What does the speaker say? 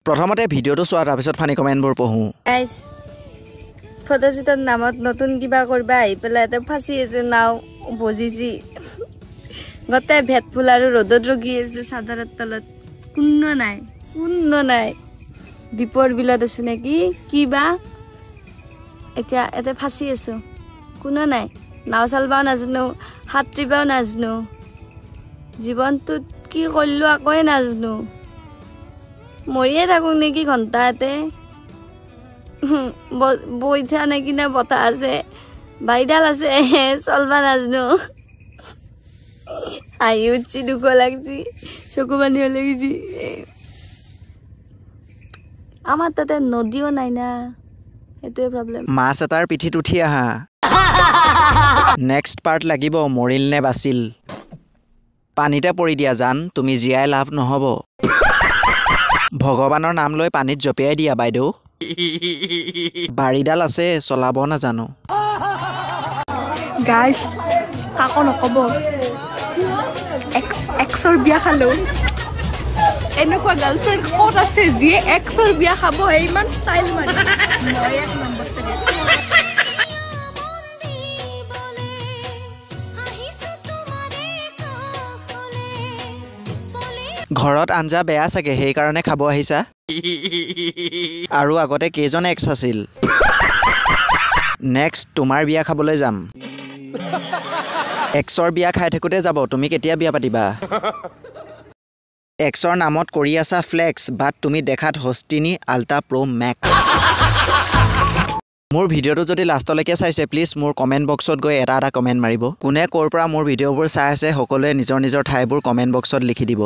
প্ৰথমতে ভিডিঅ'টো চোৱাৰ তাৰপিছত ফানি কমেণ্টবোৰ পঢ়ো গাইস ফটোশুটৰ নামত নতুন কিবা কৰবা আহি পেলাই এটা ফাঁচি আছো নাও বজিছি গতে ভেট ফুল আৰু ৰ'দত ৰগি আছো চাদৰৰ তলত কোনো নাই দীপৰ বিলত আছো নেকি কিবা এতিয়া এটা ফাঁচি আছো কোনো নাই নাও চালবাও নাজানো হাতৰিবাও নাজানো জীৱনটোত কি কৰিলো আকৌয়ে নাজানো মৰিয়ে থাকো নেকি ঘণ্টাতে বই থা নেকি না বতাহ আছে বাইডাল আছে চলবা নাজানো আহি উঠছি দুখ লাগছি চকু পানী লাগিছি আমাৰ তাতে নদীও নাই না এটোৱে প্ৰব্লেম মাছ এটাৰ পিঠিত উঠি আহা নেক্সট পাৰ্ট লাগিব মৰিল নে বাছিল পানীতে পৰি দিয়া জান তুমি জীয়াই লাভ নহব ভগৱানৰ নাম লৈ পানীত জপিয়াই দিয়া বাইদেউ বাৰীডাল আছে চলাব নাজানো গাইস কাকো নকব এক্সৰ বিয়া খালো এনেকুৱা গাৰ্লফ্ৰেণ্ড ক'ত আছে যিয়ে এক্সৰ বিয়া খাব ইমান ষ্টাইল মানে মই এক নম্বৰ চাগে ঘৰত আঞ্জা বেয়া চাগে সেইকাৰণে খাব আহিছা আৰু আগতে কেইজন এক্স আছিল নেক্সট তোমাৰ বিয়া খাবলৈ যাম এক্সৰ বিয়া খাই থাকোঁতে যাব তুমি কেতিয়া বিয়া পাতিবা এক্সৰ নামত কৰি আছা ফ্লেক্স বাট তুমি দেখাত হষ্টিনি আল্ট্ৰা প্ৰ' মেক্স মোৰ ভিডিঅ'টো যদি লাষ্টলৈকে চাইছে প্লিজ মোৰ কমেণ্ট বক্সত গৈ এটা কমেণ্ট মাৰিব কোনে ক'ৰ পৰা মোৰ ভিডিঅ'বোৰ চাই আছে সকলোৱে নিজৰ ঠাইবোৰ কমেণ্ট বক্সত লিখি দিব